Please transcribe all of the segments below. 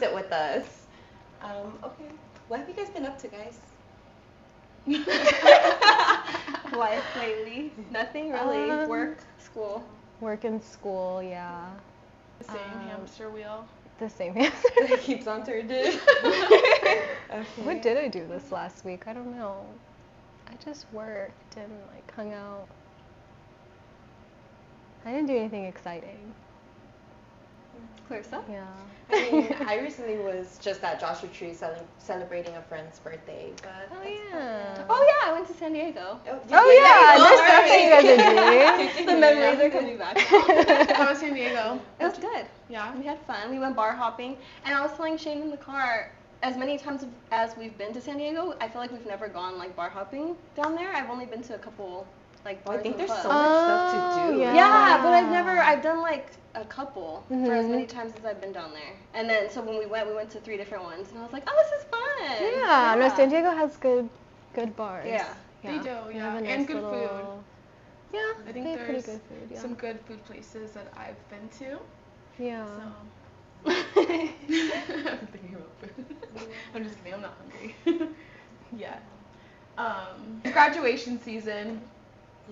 sit with us. Okay. What have you guys been up to, guys? Life lately? Nothing really. Work, school. Work and school, yeah. The same hamster wheel. The same hamster. It keeps on turning. Okay. What did I do this last week? I don't know. I just worked and like hung out. I didn't do anything exciting. Clarissa? Yeah. I mean, I recently was just at Joshua Tree celebrating a friend's birthday, but Oh that's yeah. Oh yeah, I went to San Diego. Oh yeah, there's stuff that you guys are doing. The memories are coming back. How was San Diego? It was good. Yeah. We had fun. We went bar hopping, and I was telling Shane in the car, as many times as we've been to San Diego, I feel like we've never gone like bar hopping down there. I've only been to a couple like bars. I think and there's clubs. so much stuff to do. Yeah, but I've done like a couple for as many times as I've been down there. And then so when we went to 3 different ones, and I was like, oh, this is fun. Yeah, no, San Diego has good bars. Yeah. They do, They yeah. have a And nice good little- food. Yeah, I think they have pretty there's good food, yeah. some good food places that I've been to. Yeah. So. I'm thinking about food. I'm just kidding, I'm not hungry. Yeah. Graduation season.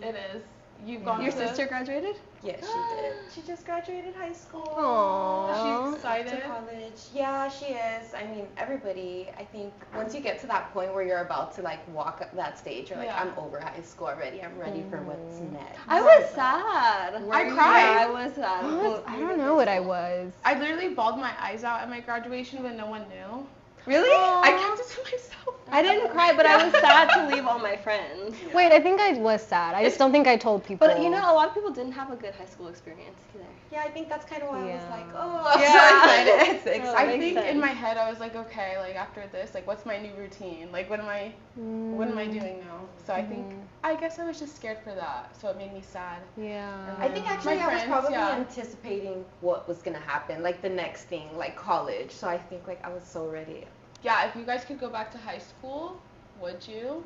It is. You've gone Your to sister graduated? Yes, she did. She just graduated high school. Aww. She's excited. To college. Yeah, she is. I mean, everybody, I think once you get to that point where you're about to like walk up that stage, you're like, Yeah. I'm over high school already. I'm ready for what's next. I was sad. I cried. Yeah, I was sad. I don't know what I was. I literally bawled my eyes out at my graduation when no one knew. Really? I kept it to myself. I didn't cry, but I was sad to leave all my friends. Wait, I think I was sad. I just don't think I told people. But you know, a lot of people didn't have a good high school experience either. Yeah, I think that's kind of why I was Yeah. like, oh, I'm Yeah. so excited. Oh, I makes think in sense. my head I was like, okay, like after this, like what's my new routine? Like what am I doing now? So I think I guess I was just scared for that. So it made me sad. Yeah. I think actually My I was friends, probably yeah. anticipating what was gonna happen, like the next thing, like college. So I think like I was so ready. Yeah, if you guys could go back to high school, would you?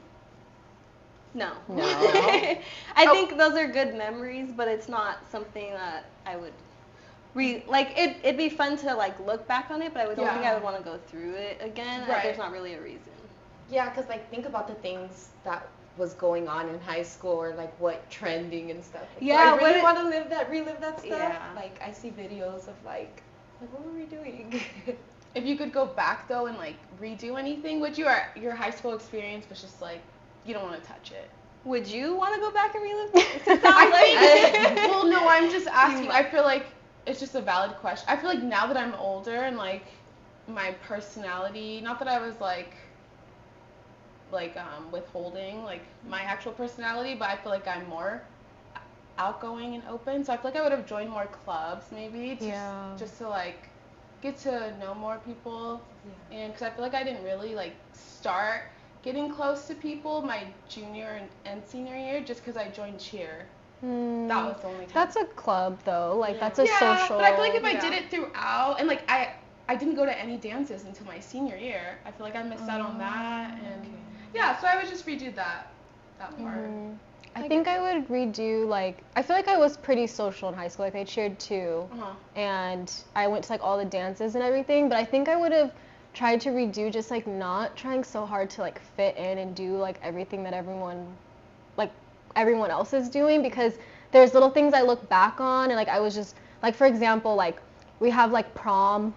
No. No. I think those are good memories, but it's not something that I would like it'd be fun to like look back on it, but I don't think I would want to go through it again. Right. There's not really a reason. Yeah, because like think about the things that was going on in high school or like what trending and stuff. Like, Yeah, do I really what want to relive that stuff. Yeah. Like I see videos of like what were we doing? If you could go back though and like redo anything, would you? Or your high school experience was just like you don't want to touch it. Would you want to go back and relive it? Well, no, I'm just asking. I feel like it's just a valid question. I feel like now that I'm older and like my personality, not that I was like withholding like my actual personality, but I feel like I'm more outgoing and open. So I feel like I would have joined more clubs maybe just to like get to know more people. Yeah. And because I feel like I didn't really like start getting close to people my junior and senior year just because I joined cheer. That was the only time. That's a club though. Like that's a Yeah, social. but I feel like if I did it throughout, and like I didn't go to any dances until my senior year. I feel like I missed out on that, and yeah, so I would just redo that part. I think I would redo like I feel like I was pretty social in high school. Like I cheered too, and I went to like all the dances and everything. But I think I would have tried to redo just like not trying so hard to like fit in and do like everything that everyone else is doing, because there's little things I look back on and like I was just like, for example, like we have like prom,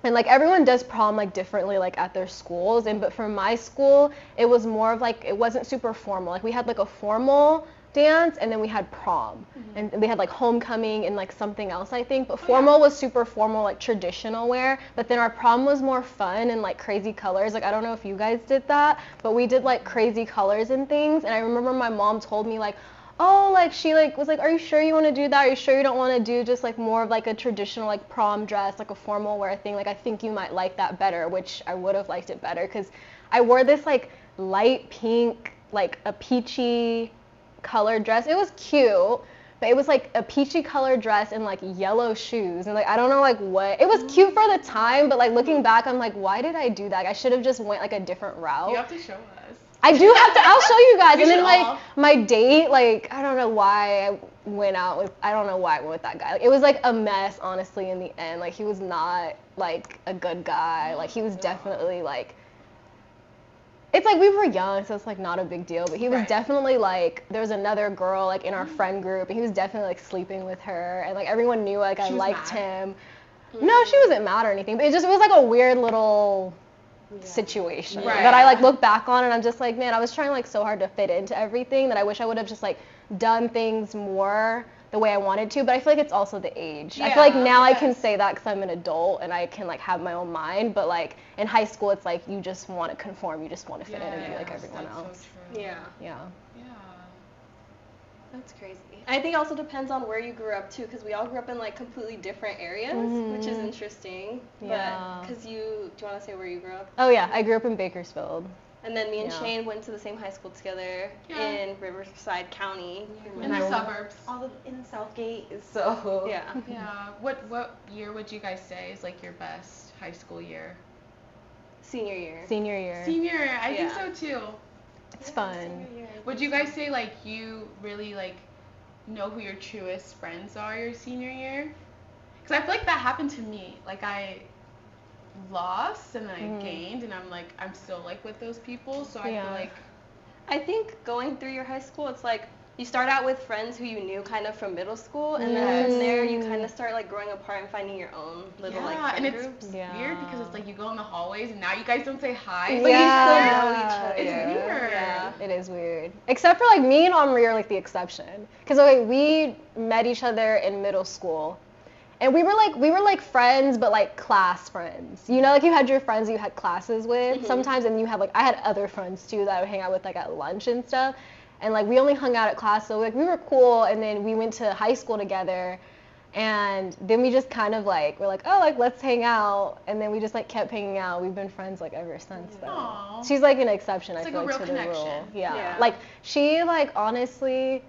and like everyone does prom like differently like at their schools, and but for my school it was more of like it wasn't super formal. Like we had like a formal dance and then we had prom, and we had like homecoming and like something else I think, but formal was super formal, like traditional wear, but then our prom was more fun and like crazy colors. Like I don't know if you guys did that, but we did like crazy colors and things. And I remember my mom told me like, oh, like she like was like, are you sure you want to do that? Are you sure you don't want to do just like more of like a traditional like prom dress, like a formal wear thing? Like I think you might like that better, which I would have liked it better because I wore this like light pink, like a peachy colored dress. It was cute, but it was like a peachy colored dress and like yellow shoes, and like I don't know like what. It was cute for the time, but like looking back I'm like, why did I do that? Like, I should have just went like a different route. You have to show us. I do have to. I'll show you guys. We And then should like all. my date, like I don't know why I went with that guy. Like, it was like a mess, honestly. In the end, like he was not like a good guy. Like he was definitely like. It's like we were young, so it's like not a big deal. But he was definitely like there was another girl like in our friend group, and he was definitely like sleeping with her, and like everyone knew like I liked him. No, she wasn't mad or anything, but it was like a weird little situation that I like look back on, and I'm just like, man, I was trying like so hard to fit into everything that I wish I would have just like done things more the way I wanted to. But I feel like it's also the age. I feel like now I can say that because I'm an adult and I can like have my own mind. But like in high school, it's like you just want to conform, you just want to fit in and be like everyone else. So true. Yeah. Yeah. That's crazy. I think it also depends on where you grew up too, because we all grew up in like completely different areas, which is interesting. Yeah. But do you want to say where you grew up? Oh yeah, I grew up in Bakersfield. And then me and Shane went to the same high school together in Riverside County. In the suburbs. All in Southgate, so. Yeah. Yeah. What year would you guys say is like your best high school year? Senior year. Senior, I think so too. It's fun. Would you guys say like you really like know who your truest friends are your senior year? Because I feel like that happened to me. Like I lost and then I gained, and I'm still like with those people. So I feel like I think going through your high school, it's like you start out with friends who you knew kind of from middle school, and then from there you kind of start like growing apart and finding your own little like friend and groups. it's weird because it's like you go in the hallways and now you guys don't say hi, But you still know each other. It's weird. Yeah. It is weird. Except for like me and Omri are like the exception. Because we met each other in middle school. And we were like friends, but like class friends. You know, like you had your friends you had classes with sometimes, and you have like I had other friends too that I would hang out with like at lunch and stuff. And like we only hung out at class, so like we were cool. And then we went to high school together, and then we just kind of like we're like, oh, like let's hang out. And then we just like kept hanging out. We've been friends like ever since then. Aww. She's like an exception, It's I like feel a like, real to the connection. rule. Yeah. Yeah. Like she like honestly.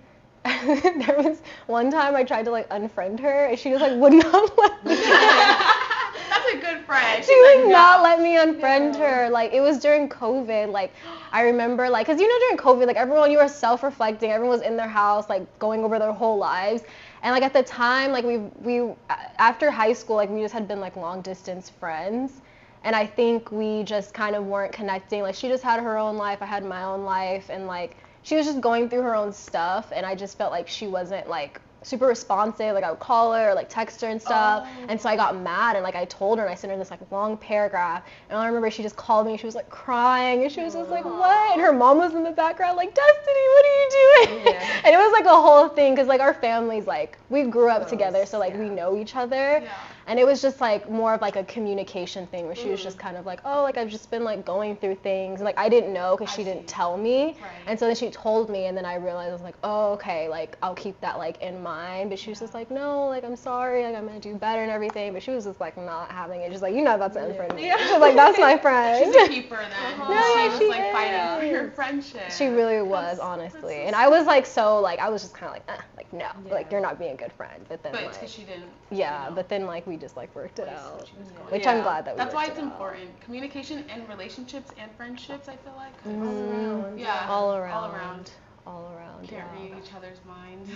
There was one time I tried to like unfriend her, and she just like would not let me. That's a good friend. She would not let me unfriend her. Like it was during COVID. Like I remember like, cause you know during COVID, like everyone, you were self-reflecting. Everyone was in their house, like going over their whole lives. And like at the time, like we after high school, like we just had been like long distance friends. And I think we just kind of weren't connecting. Like she just had her own life, I had my own life, and like she was just going through her own stuff, and I just felt like she wasn't like super responsive. Like I would call her or like text her and stuff, and so I got mad, and like I told her, and I sent her this like long paragraph, and I remember she just called me, and she was like crying, and she was just like, what? And her mom was in the background like, Destiny, what are you doing? And it was like a whole thing, because like our families, like we grew up together, so like we know each other. And it was just like more of like a communication thing where she was just kind of like, oh, like I've just been like going through things, and like I didn't know because she didn't tell me. And so then she told me, and then I realized I was like, oh, okay, like I'll keep that like in mind. But she was just like, no, like I'm sorry, like I'm gonna do better and everything. But she was just like not having it, just like, you know, that's an unfriend. She was like, that's my friend. She's a keeper then. Yeah, she she was like is. fighting for your friendship. She really was, honestly. And I was like, so like I was just kind of like, like no, like you're not being a good friend. But then But like, it's because she didn't. yeah, you know, but then like we just like worked it out. what she was going Which through. I'm glad that we That's why worked it's it out. important. Communication in relationships and friendships, I feel like. Around. Yeah. All around. All around. All around. Can't read each other's minds.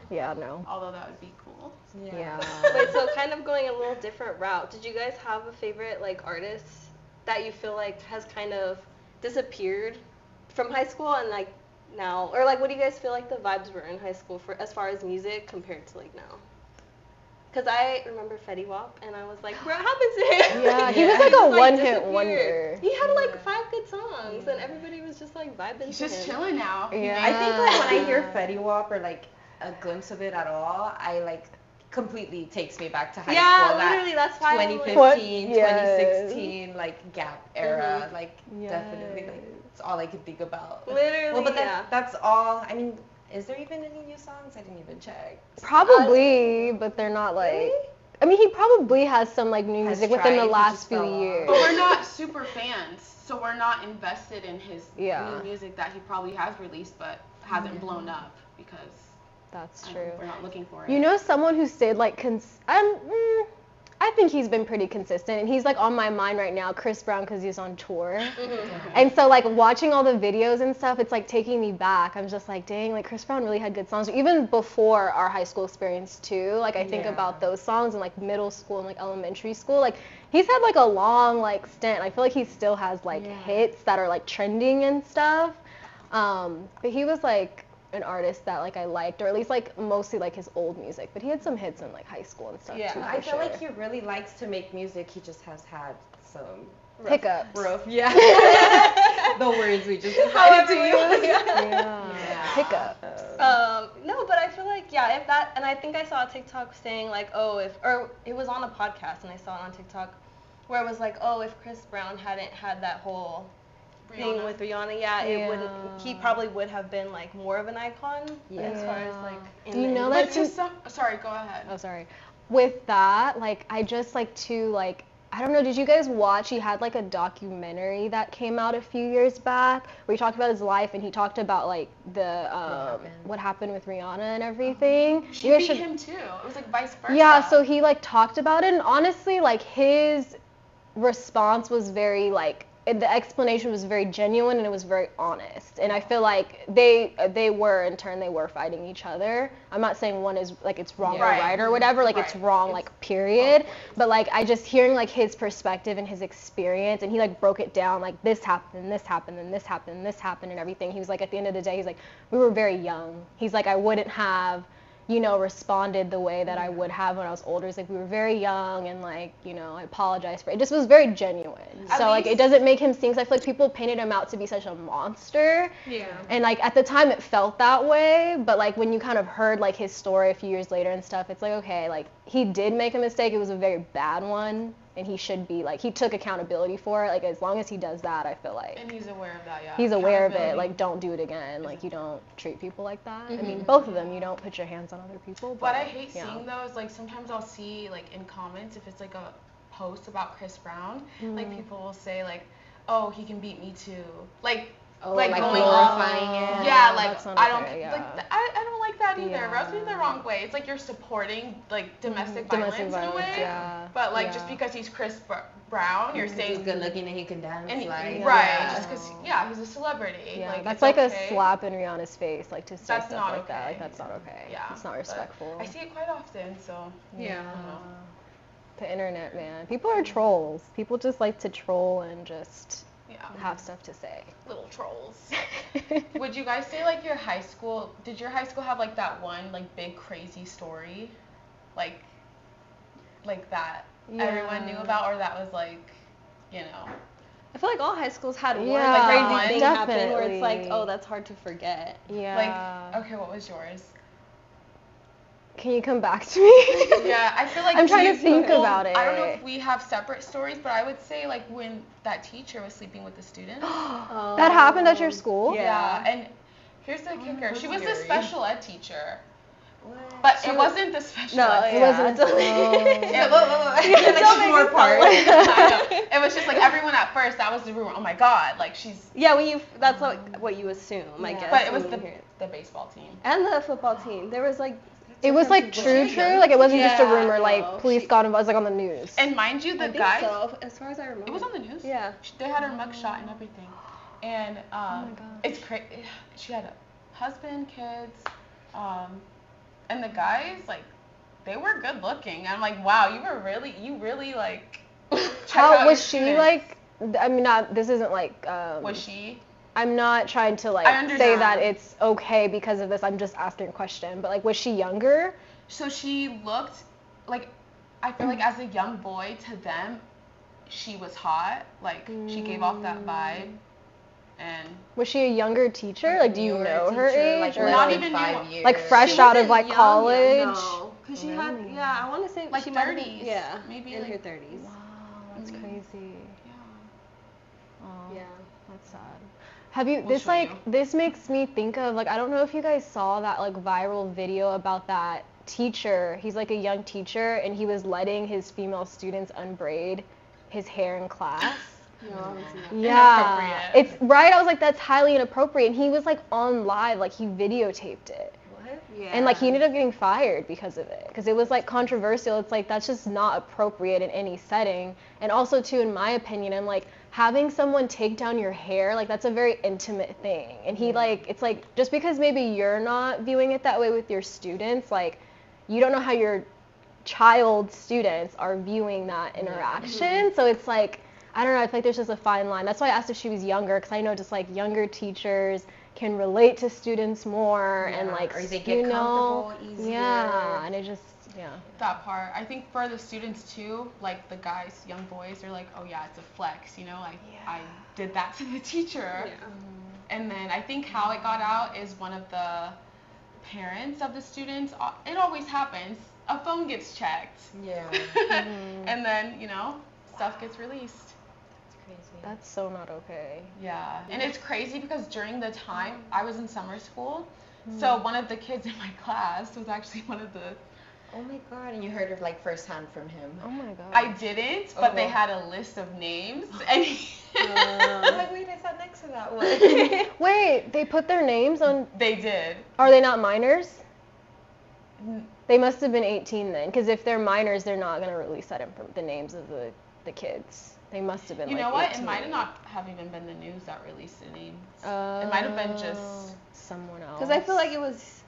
Yeah, no. Although that would be cool. Yeah. Wait, so kind of going a little different route. Did you guys have a favorite like artist that you feel like has kind of disappeared from high school and like now, or like what do you guys feel like the vibes were in high school for as far as music compared to like now? Because I remember Fetty Wap, and I was like, what happened to him? Yeah, he was like a one-hit wonder. He had like 5 good songs, and everybody was just like vibing He's to just him. chilling now. Yeah. I think like when I hear Fetty Wap or like a glimpse of it at all, I like completely takes me back to high school. Literally, that's why I'm like, 2015, Yes. 2016, like gap era, like definitely like it's all I could think about. Literally, Well, but yeah. that's all. I mean, is there even any new songs? I didn't even check. Probably, but they're not like. Really? I mean, he probably has some like new Has music within tried, the he last just few fell off. years. But we're not super fans, so we're not invested in his Yeah. new music that he probably has released but hasn't blown up because That's true. we're not looking for it. You know, someone who stayed like I think he's been pretty consistent, and he's like on my mind right now, Chris Brown, because he's on tour. And so like watching all the videos and stuff, it's like taking me back. I'm just like, dang, like Chris Brown really had good songs, even before our high school experience too. Like I think about those songs in like middle school and like elementary school. Like he's had like a long like stint. I feel like he still has like hits that are like trending and stuff. But he was like an artist that like I liked, or at least like mostly like his old music, but he had some hits in like high school and stuff too. I feel like he really likes to make music. He just has had some hiccups. The words we just decided to use. Hiccups. No, but I feel like if that, and I think I saw a TikTok saying like, or it was on a podcast and I saw it on TikTok where it was like, if Chris Brown hadn't had that whole thing with Rihanna, it would, he probably would have been like more of an icon as far as like in you know, like sorry, go ahead. Oh, sorry. With that, like I just like to like, I don't know, did you guys watch, he had like a documentary that came out a few years back where he talked about his life, and he talked about like the what happened with Rihanna and everything. She beat him too. It was like vice versa. Yeah, so he like talked about it, and honestly like his response was very like, the explanation was very genuine and it was very honest, and I feel like they were fighting each other. I'm not saying one is like it's wrong or right or whatever, like it's wrong, like period, but like I just hearing like his perspective and his experience, and he like broke it down like this happened and this happened and this happened and this happened and everything. He was like, at the end of the day, he's like, we were very young. He's like, I wouldn't have responded the way that I would have when I was older. It's like we were very young, and like, I apologize for it. It just was very genuine. So like it doesn't make him seem, I feel like people painted him out to be such a monster. Yeah. And like at the time it felt that way, but like when you kind of heard like his story a few years later and stuff, it's like, okay, like he did make a mistake. It was a very bad one. And he should be like, he took accountability for it. Like as long as he does that, I feel like. And he's aware of that, He's aware of it. Like don't do it again. Like you don't treat people like that. I mean, both of them. You don't put your hands on other people. But I hate seeing those. Like sometimes I'll see like in comments, if it's like a post about Chris Brown, like people will say like, oh, he can beat me too. Like going glorifying it. Yeah, like I don't I don't like that either. Rubs me the wrong way. It's like you're supporting like domestic violence in a way. Yeah. But like just because he's Chris Brown, you're saying he's good looking and he can dance. And just because he's a celebrity. Yeah, like, that's like a slap in Rihanna's face, like to say that's stuff like that. Like that's not okay. Yeah, it's not respectful. I see it quite often, so The internet, man. People are trolls. People just like to troll and just have stuff to say. Little trolls. Would you guys say like did your high school have like that one like big crazy story? Like that everyone knew about, or that was like, I feel like all high schools had one crazy thing happen where it's like, oh, that's hard to forget. Yeah. Like, okay, what was yours? Can you come back to me? Yeah, I feel like I'm trying to think about it. I don't know if we have separate stories, but I would say like when that teacher was sleeping with the students. That happened at your school? Yeah, and here's the kicker. She was the special ed teacher. But it wasn't the special ed. It wasn't. Like more part. It was just like everyone at first, that was the rumor. Oh my god, like she's. Yeah, that's like what you assume, I guess. But it was the baseball team. And the football team. There was like. It was like true, like it wasn't just a rumor, like police got involved, it was like on the news. And mind you, the guy. So, as far as I remember. It was on the news. Yeah. They had her mugshot and everything, and it's crazy. She had a husband, kids, and the guys like they were good looking. I'm like, wow, you really like. How was she like? I mean, this isn't like. Was she? I'm not trying to like say that it's okay because of this. I'm just asking a question. But like, was she younger? So she looked like, I feel like as a young boy to them, she was hot. Like she gave off that vibe. And was she a younger teacher? Like, do you know her age? Like, or not even 5 years. Like fresh out of like college? No, because she had I want to say like she 30s. Yeah, maybe in like, her 30s. Wow, that's crazy. Yeah. Oh, yeah, that's sad. Have you this makes me think of like, I don't know if you guys saw that like viral video about that teacher. He's like a young teacher and he was letting his female students unbraid his hair in class. No, yeah, it's right. I was like, that's highly inappropriate. And he was like on live, like he videotaped it. What? Yeah. And like he ended up getting fired because of it, because it was like controversial. It's like that's just not appropriate in any setting. And also too, in my opinion, I'm like, having someone take down your hair, like that's a very intimate thing. And he like, it's like, just because maybe you're not viewing it that way with your students, like you don't know how your child students are viewing that interaction. So it's like, I don't know, I feel like there's just a fine line. That's why I asked if she was younger, because I know just like younger teachers can relate to students more, and like, or they get comfortable easier. Yeah, and it just, That part. I think for the students too, like the guys, young boys, they're like, oh yeah, it's a flex, you know, like I did that to the teacher. Yeah. And then I think how it got out is one of the parents of the students, it always happens, a phone gets checked. Yeah. And then, you know, stuff gets released. Crazy. that's so not okay. Yeah, and it's crazy because during the time I was in summer school, so one of the kids in my class was actually one of the. Oh my god! And you heard it like firsthand from him. Oh my god. I didn't, but they had a list of names, and I'm like, wait, I sat next to that one. Wait, they put their names on? they did. Are they not minors? They must have been 18 then, because if they're minors, they're not gonna release the names of the kids. They must have been. You like know what? 18. It might have not have even been the news that released the names. It might have been just someone else. Because I feel like it was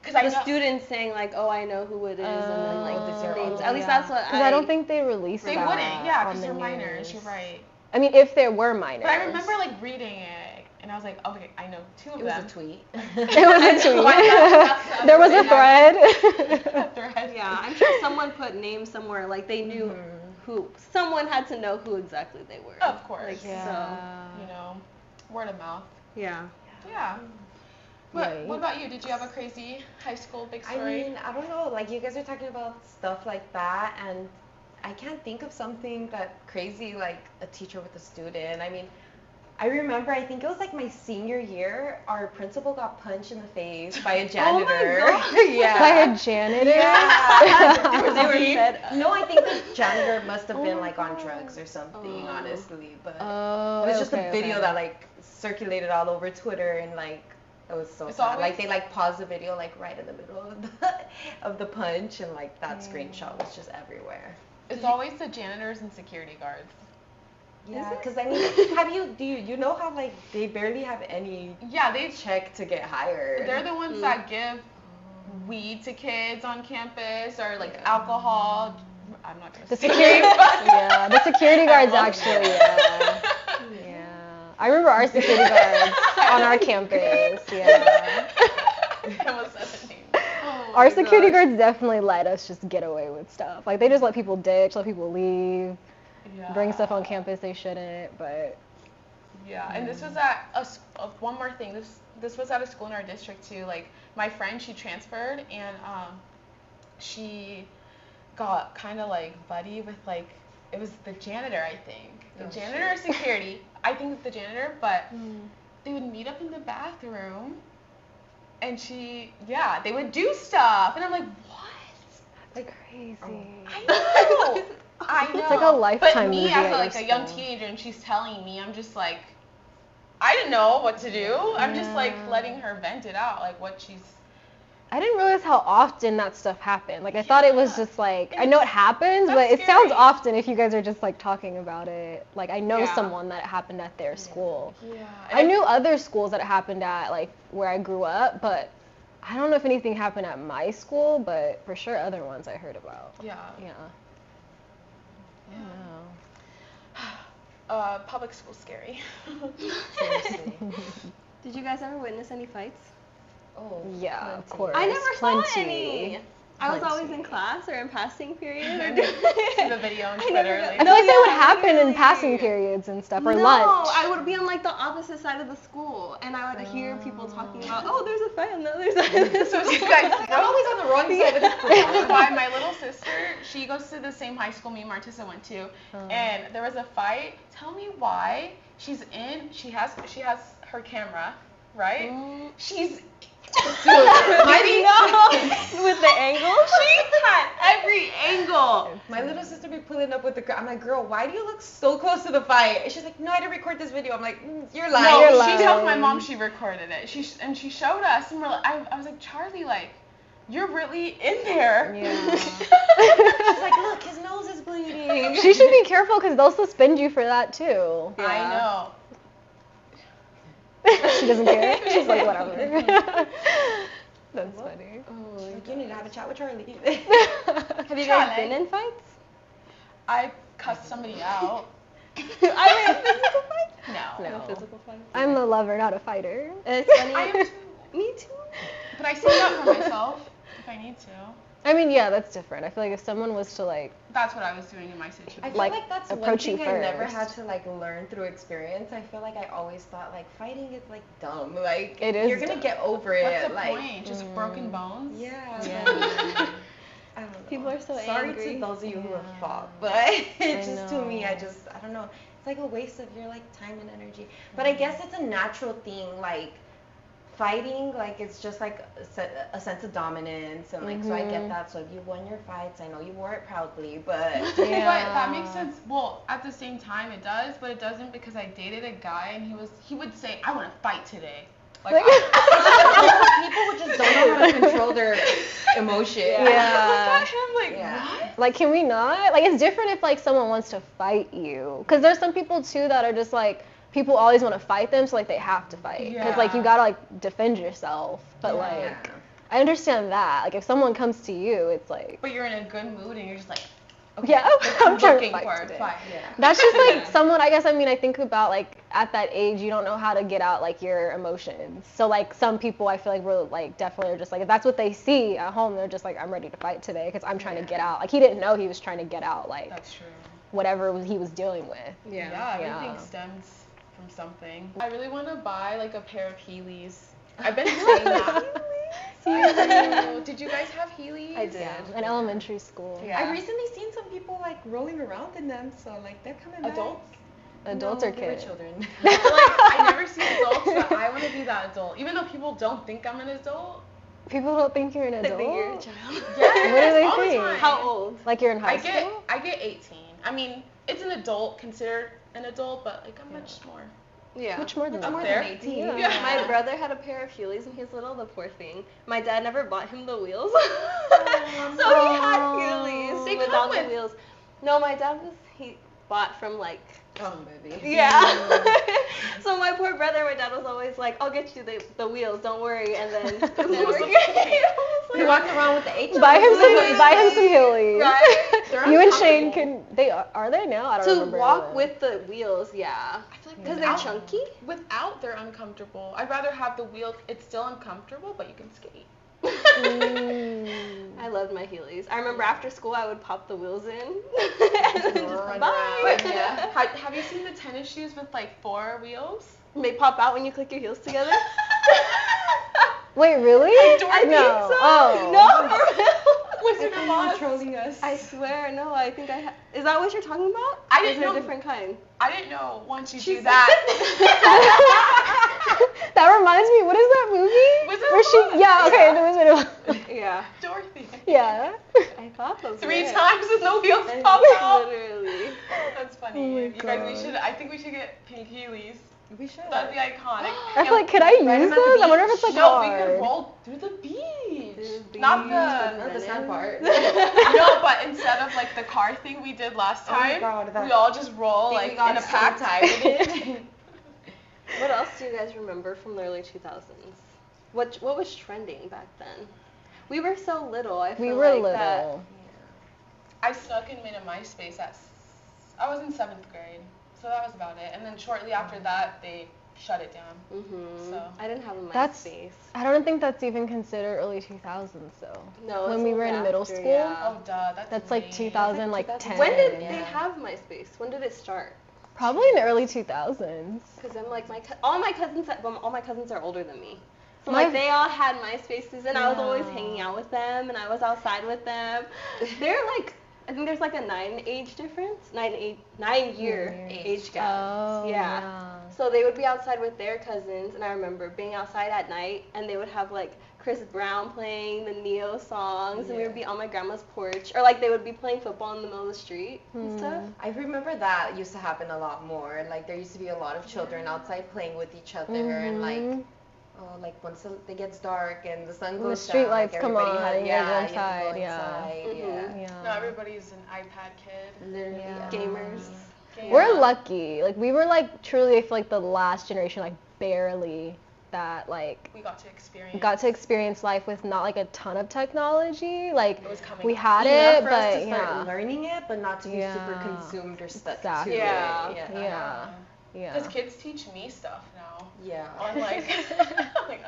the students saying like, oh, I know who it is, and then like the names. At least that's what I don't think they released They that wouldn't, yeah, because on the they're minors. news. You're right. I mean, if there were minors. But I remember like reading it, and I was like, okay, I know two of It them. was a tweet. It was a tweet. There was a thread. Thread. Yeah, I'm sure someone put names somewhere, like they knew who. Someone had to know who exactly they were. Of course. Like, You know, word of mouth. Yeah. Yeah. What about you? Did you have a crazy high school big story? I mean, I don't know. Like, you guys are talking about stuff like that, and I can't think of something that crazy, like a teacher with a student. I mean, I remember, I think it was like my senior year, our principal got punched in the face by a janitor. Oh my God. Yeah. By a janitor? Yeah. They were fed up. No, I think the janitor must have been like on drugs or something, honestly. But it was just a video that like circulated all over Twitter, and like it was so sad. Like they like paused the video like right in the middle of the punch, and like that screenshot was just everywhere. It's always the janitors and security guards. Yeah, because I mean, do you know how like they barely have any they check to get hired? They're the ones that give weed to kids on campus, or like alcohol. I'm not gonna The say security, it, the security guards actually, yeah. I remember our security guards on our campus, yeah. I almost said the name. Our security guards definitely let us just get away with stuff. Like they just let people ditch, let people leave, bring stuff on campus they shouldn't, but. Yeah, and this was at one more thing. This was at a school in our district too. Like my friend, she transferred, and she got kind of like buddy with like, it was the janitor, I think. The janitor or security. I think it's the janitor, but they would meet up in the bathroom, and they would do stuff, and I'm like, what? That's crazy. I know. I know. It's like a Lifetime But me movie as at a your young school. teenager, and she's telling me, I'm just like, I didn't know what to do. I'm just like letting her vent it out, like what she's. I didn't realize how often that stuff happened. Like I thought it was just like, I know it happens, but That's it sounds scary. often if you guys are just like talking about it. Like I know Yeah. someone that it happened at their school. Yeah. I knew other schools that it happened at, like where I grew up, but I don't know if anything happened at my school, but for sure other ones I heard about. Yeah. Yeah. Public school's scary. Seriously. Did you guys ever witness any fights? Oh, Yeah, of plenty. course. I never saw Plenty. any. I was always in Plenty. class or in passing period. I see the video on I never Twitter. got- Like, I feel like that would Yeah, happen in literally. passing periods and stuff, or No, lunch. I would be on like the opposite side of the school, and I would hear people talking about, oh, there's a fight on the other side of the So school. you guys, I'm always on the wrong side of the This is why my little sister, she goes to the same high school me and Martissa went to, and there was a fight. Tell me why. She has her camera, right? She's With the angle? she had every angle. My little sister be pulling up with the girl. I'm like, girl, why do you look so close to the fight? And she's like, no, I didn't record this video. I'm like, you're lying. No, You're she lying. tells my mom she recorded it. She showed us, and we're like, I was like, Charlie, like, you're really in there. Yeah. She's like, look, his nose is bleeding. She should be careful because they'll suspend you for that too. Yeah. I know. She doesn't care. She's like, whatever. That's funny. Oh, like, you need to have a chat with Charlie. Have you guys been in fights? I cussed somebody out. I mean, a physical fight? No. Physical fight. I'm a lover, not a fighter. It's funny. I am too. Me too. But I stand up for myself if I need to. I mean, yeah, that's different. I feel like if someone was to like, that's what I was doing in my situation. I feel like that's one thing I never had to like learn through experience. I feel like I always thought like fighting is like dumb. Like it is. You're gonna get over it. What's the like point? Just broken bones. Yeah. I don't know. People are so Sorry angry. to those of you who have fought, but it just to me, I don't know. It's like a waste of your like time and energy. But I guess it's a natural thing, like fighting, like it's just like a sense of dominance, and like so I get that. So if you won your fights, I know you wore it proudly, but But that makes sense. Well, at the same time, it does, but it doesn't because I dated a guy and he would say, "I want to fight today." Like people would just don't know how to control their emotion. Yeah. What? Like, can we not? Like, it's different if like someone wants to fight you, because there's some people too that are just like, people always want to fight them, so like they have to fight, because like you gotta like defend yourself. But like, I understand that. Like if someone comes to you, it's like. But you're in a good mood and you're just like. Okay, yeah, I'm trying to fight for today. Yeah. That's just like someone. I guess I mean I think about like at that age you don't know how to get out like your emotions. So like some people I feel like were like definitely are just like if that's what they see at home they're just like I'm ready to fight today because I'm trying to get out. Like he didn't know he was trying to get out like. That's true. Whatever he was dealing with. Yeah, everything stems from something. I really want to buy like a pair of Heelys. I've been saying that. Did you guys have Heelys? I did. In elementary school. Yeah. I recently seen some people like rolling around in them, so like they're coming back. Adults or kids? Children. Like I never see adults, but I want to be that adult. Even though people don't think I'm an adult. People don't think you're an adult? They think you're a child. Yes, what do they all think? the time. How old? Like you're in high school? I get 18. I mean, it's an adult, considered an adult, but like I'm much more. Yeah. Much more than that. More than 18. Yeah. My brother had a pair of Heelys when he was little, the poor thing. My dad never bought him the wheels. So he had Heelys without the wheels. No, my dad he bought from like movie. Yeah. So my poor brother, my dad was always like, I'll get you the wheels, don't worry, and then He walked around with the H. Buy him some Heelys. Right? You and Shane can. Are they now? I don't remember. To walk with the wheels, yeah. I feel like because they're chunky. Without, they're uncomfortable. I'd rather have the wheels. It's still uncomfortable, but you can skate. I loved my Heelys. I remember after school I would pop the wheels in. And then just bye. Yeah. Have you seen the tennis shoes with like 4 wheels? They pop out when you click your heels together. Wait, really? I think no. so. Oh. No. Wizard of Oz. Trolling us. I swear, no. I think I. Is that what you're talking about? I didn't know. A different kind. I didn't know once you do that. That reminds me. What is that movie? Wizard Where of she? Oz. Yeah. Okay. The Wizard of Oz. Yeah. Dorothy. Yeah. I thought those 3 were times and no wheels pop out. Literally. That's funny. Oh my You guys, God. I think we should get pink Heelys. We should. That'd be iconic. I feel like, could I use those? I wonder if it's like No, hard. we could roll through the beach. Not Not the sad part. No, but instead of like the car thing we did last time, we all just roll like in a pack. What else do you guys remember from the early 2000s? What was trending back then? We were so little. I feel We were like little. that. I snuck and made a MySpace I was in 7th grade, so that was about it. And then shortly after that, they shut it down. Mhm. So I didn't have a That's- MySpace. I don't think that's even considered early 2000s though. No, When it's we a were in little middle after, school. yeah. Oh, duh, That's like late. 2000, like 10. When did they have MySpace? When did it start? Probably in the early 2000s. Because I'm like all my cousins are older than me. So My- like they all had MySpaces and I was always hanging out with them and I was outside with them. They're like I think there's like a 9-age difference, 9-year age gap. Oh, yeah. So they would be outside with their cousins, and I remember being outside at night, and they would have like Chris Brown playing the Neo songs, and we would be on my grandma's porch, or like they would be playing football in the middle of the street and stuff. I remember that used to happen a lot more. Like there used to be a lot of children outside playing with each other, and like like once it gets dark and the sun the goes street down, lights like come on, has, you go inside, yeah. yeah. No, everybody's an iPad kid. Literally, Gamers. We're lucky. Like we were like truly, I feel like the last generation, like barely that like we got to experience life with not like a ton of technology. Like it was coming we up. had enough it, for but us to start learning it, but not to be super consumed or stuck to it. Yeah. Because kids teach me stuff now. Yeah. I'm like,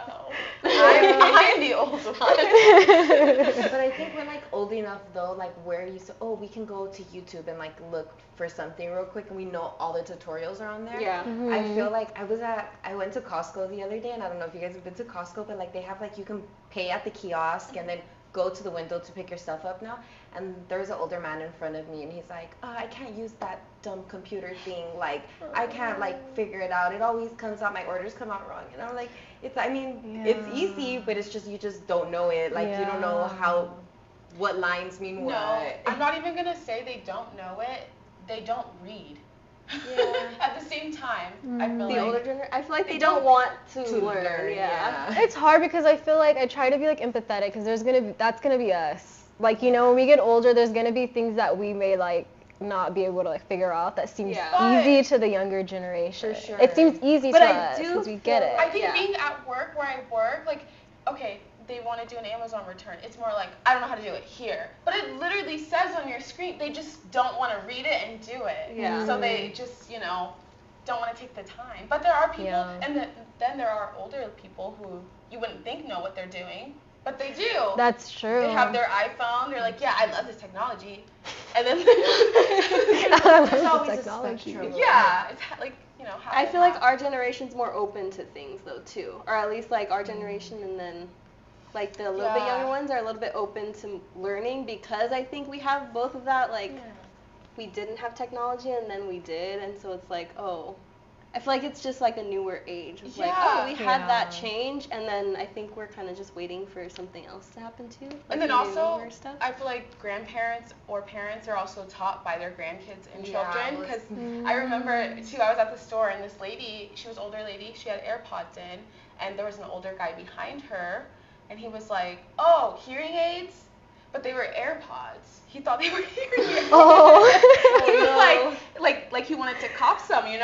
oh, I'm the old one. But I think we're like old enough though, like where you say, we can go to YouTube and like look for something real quick, and we know all the tutorials are on there. Yeah. Mm-hmm. I feel like I went to Costco the other day, and I don't know if you guys have been to Costco, but like they have like you can pay at the kiosk and then go to the window to pick your stuff up now. And there's an older man in front of me, and he's like, I can't use that dumb computer thing. Like, I can't, like, figure it out. It always comes out, my orders come out wrong. And I'm like, it's easy, but it's just, you just don't know it. Like, you don't know what lines mean what. No, I'm not even going to say they don't know it. They don't read. Yeah. At the same time, I feel the like older generation, I feel like they don't want to learn. It's hard because I feel like I try to be like empathetic because that's gonna be us. Like, you know, when we get older, there's gonna be things that we may like not be able to like figure out that seems easy to the younger generation. For sure. It seems easy to us because we get it. I think being at work where I work, like, okay, they want to do an Amazon return. It's more like, I don't know how to do it here. But it literally says on your screen, they just don't want to read it and do it. Yeah. So they just, don't want to take the time. But there are people, and then there are older people who you wouldn't think know what they're doing. But they do. That's true. They have their iPhone. They're like, yeah, I love this technology. And then there's always technology. A spectrum. Yeah, it's like, I feel like our generation's more open to things though too, or at least like our generation, and then like the little bit younger ones are a little bit open to learning because I think we have both of that. Like we didn't have technology and then we did, and so it's like, I feel like it's just like a newer age. It's like, we had that change, and then I think we're kind of just waiting for something else to happen too. Like and then also, I feel like grandparents or parents are also taught by their grandkids and children. Because I remember too, I was at the store and this lady, she was an older lady, she had AirPods in, and there was an older guy behind her, and he was like, hearing aids? But they were AirPods. He thought they were hearing aids. He was like he wanted to cop some, This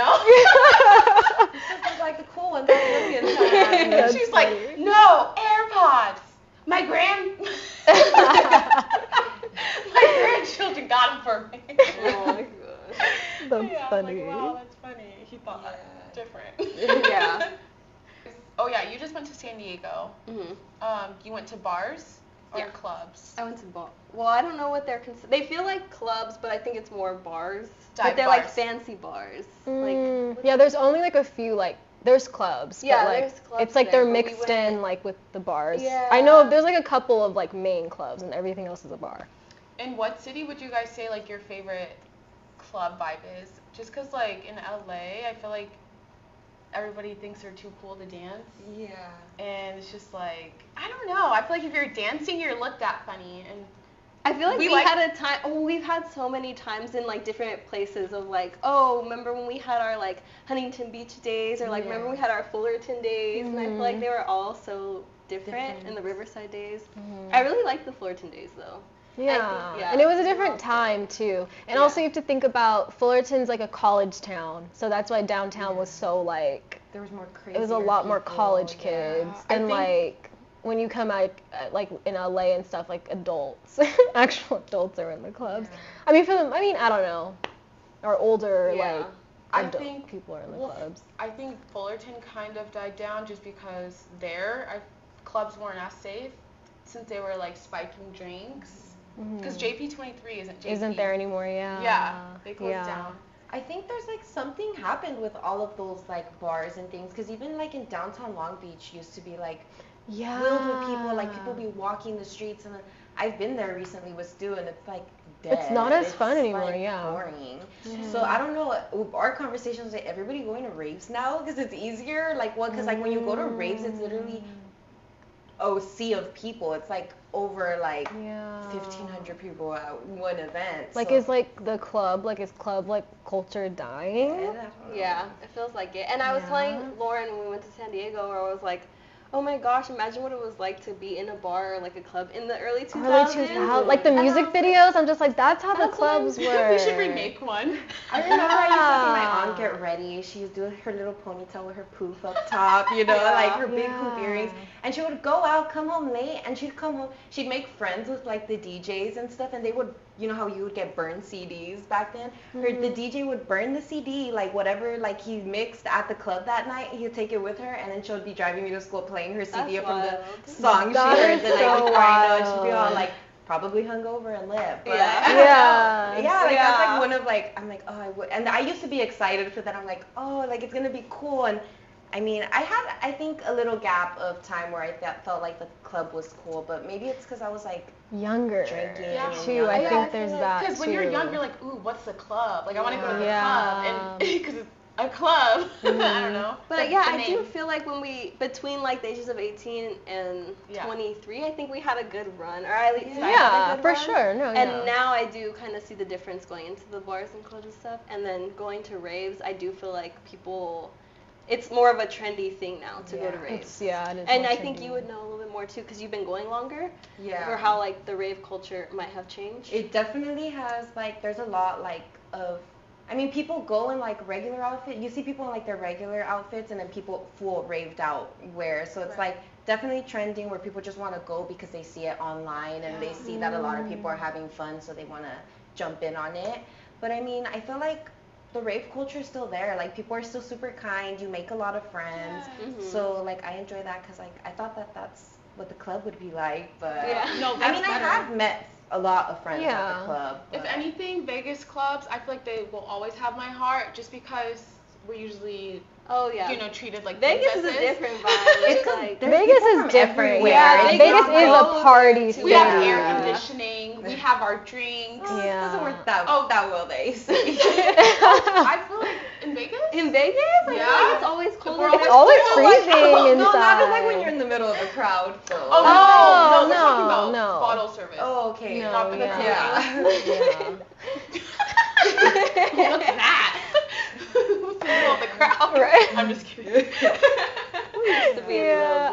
is like the cool ones that She's like, no, AirPods. My grandchildren got them for me. Oh my gosh. That's funny. Like, wow, that's funny. He thought different. Yeah. Oh yeah, you just went to San Diego. Mm-hmm. You went to bars or clubs? I went to bars. Well, I don't know what they're considered. They feel like clubs, but I think it's more bars. Dive but they're bars. like fancy bars. There's only like a few like there's clubs. Yeah, but, like, there's clubs. It's like they're mixed in like with the bars. Yeah. I know there's like a couple of like main clubs and everything else is a bar. In what city would you guys say like your favorite club vibe is? Just because like in LA, I feel like everybody thinks they're too cool to dance. Yeah. And it's just like, I don't know. I feel like if you're dancing, you're looked at funny. And I feel like we had a time. Oh, we've had so many times in like different places of like, remember when we had our like Huntington Beach days, or like remember we had our Fullerton days, and I feel like they were all so different in the Riverside days. I really like the Fullerton days though. Yeah. And it was a different time too. And also you have to think about Fullerton's like a college town, so that's why downtown was so like there was more crazy. It was a lot more college kids and like when you come out like in LA and stuff, like adults, actual adults are in the clubs. Yeah. I mean I don't know, or older like I think people are in the clubs. I think Fullerton kind of died down just because clubs weren't as safe since they were like spiking drinks. Because JP23 isn't there anymore, Yeah, they closed down. I think there's like something happened with all of those like bars and things, because even like in downtown Long Beach used to be like filled with people, like people be walking the streets, and I've been there recently with Stu, and it's like dead. It's not as fun anymore, boring. So I don't know, our conversations like everybody going to raves now because it's easier, like because like when you go to raves it's literally a sea of people. It's like over like 1,500 people at one event. Like is like the club like culture dying? Yeah, it feels like it. And I was telling Lauren when we went to San Diego, where I was like, Oh my gosh, imagine what it was like to be in a bar or like a club in the early 2000s. Early 2000s, like the music videos, I'm just like, that's how the clubs were. We should remake one. I remember I used to see my aunt get ready. She was doing her little ponytail with her poof up top, you know, like her big hoop earrings. And she would go out, come home late, and she'd come home. She'd make friends with like the DJs and stuff, and they would, you know how you would get burned CDs back then? The DJ would burn the CD, like whatever like he mixed at the club that night, he'd take it with her, and then she would be driving me to school playing her CD from the song she heard the night before. I know, and she'd be all like, probably hungover and lit. But yeah, that's like one of like, I'm like, oh, I would, and I used to be excited for that. I'm like, oh, like it's gonna be cool. And I mean, I had, I think, a little gap of time where I felt like the club was cool, but maybe it's because I was like younger. Drinking. Yeah, too. I think there's that because when you're young, you're like, ooh, what's the club? Like I want to go to the club, and because it's a club. I don't know. But yeah, I do feel like when we, between like the ages of 18 and 23, I think we had a good run, or at least I had a good run. Sure. No, and now I do kind of see the difference going into the bars and clubs and stuff, and then going to raves. I do feel like people, it's more of a trendy thing now to go to raves. It is. And I think you would know a little bit more too, because you've been going longer. Yeah. Or how like the rave culture might have changed. It definitely has, like, there's a lot like of, I mean, people go in like regular outfit. You see people in like their regular outfits, and then people full raved out wear. So it's like definitely trending where people just want to go because they see it online and they see that a lot of people are having fun, so they want to jump in on it. But I mean, I feel like the rave culture is still there. Like people are still super kind. You make a lot of friends. So like I enjoy that because like I thought that that's what the club would be like. But no, I mean, I have met a lot of friends at the club. If anything, Vegas clubs, I feel like they will always have my heart just because we're usually, you know, treated like Vegas princesses. is a different vibe. It's like, Vegas is different. Yeah, Vegas is a party city. We have air conditioning. We have our drinks. It doesn't work that well, they say. I feel like in Vegas? In Vegas? I feel like it's always cold. It's always freezing inside. No, not like when you're in the middle of the crowd. So. No, we're talking about bottle service. Oh, okay. Not the What's that? Who's in the middle of the crowd? Right. I'm just kidding.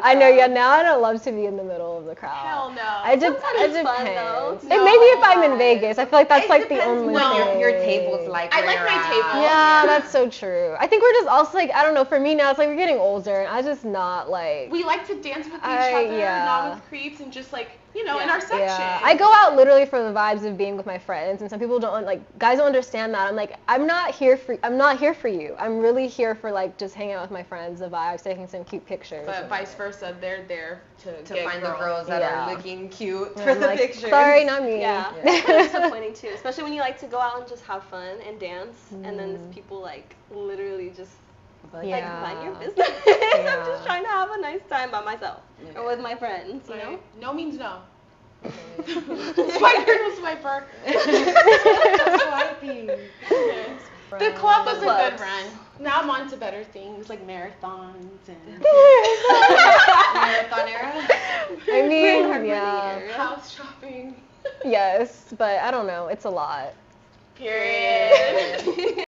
I know. Yeah, now I don't love to be in the middle of the crowd. Hell no. I depends. Fun, though. Maybe if I'm in Vegas, I feel like that's like the only thing. Your table's like. I like my table. Yeah, that's so true. I think we're just also like, I don't know. For me now, it's like we're getting older, and I just not like. We like to dance with each other, not with creeps, and just like, you know, in our section. Yeah. I go out literally for the vibes of being with my friends, and some people don't like. Guys don't understand that. I'm like, I'm not here for you. I'm really here for like just hanging out with my friends, the vibes, taking some cute pictures. But vice versa, they're there to get find girls. the girls that are looking cute for the pictures. Sorry, not me. Yeah, it's disappointing too, especially when you like to go out and just have fun and dance, and then these people like literally just like mind your business. I'm just trying to have a nice time by myself or with my friends, you know. No means no. Swiper, no swiper. Swiping. The club was a good run. Now I'm on to better things like marathons and marathon era. I mean, house shopping. Yes, but I don't know. It's a lot. Period.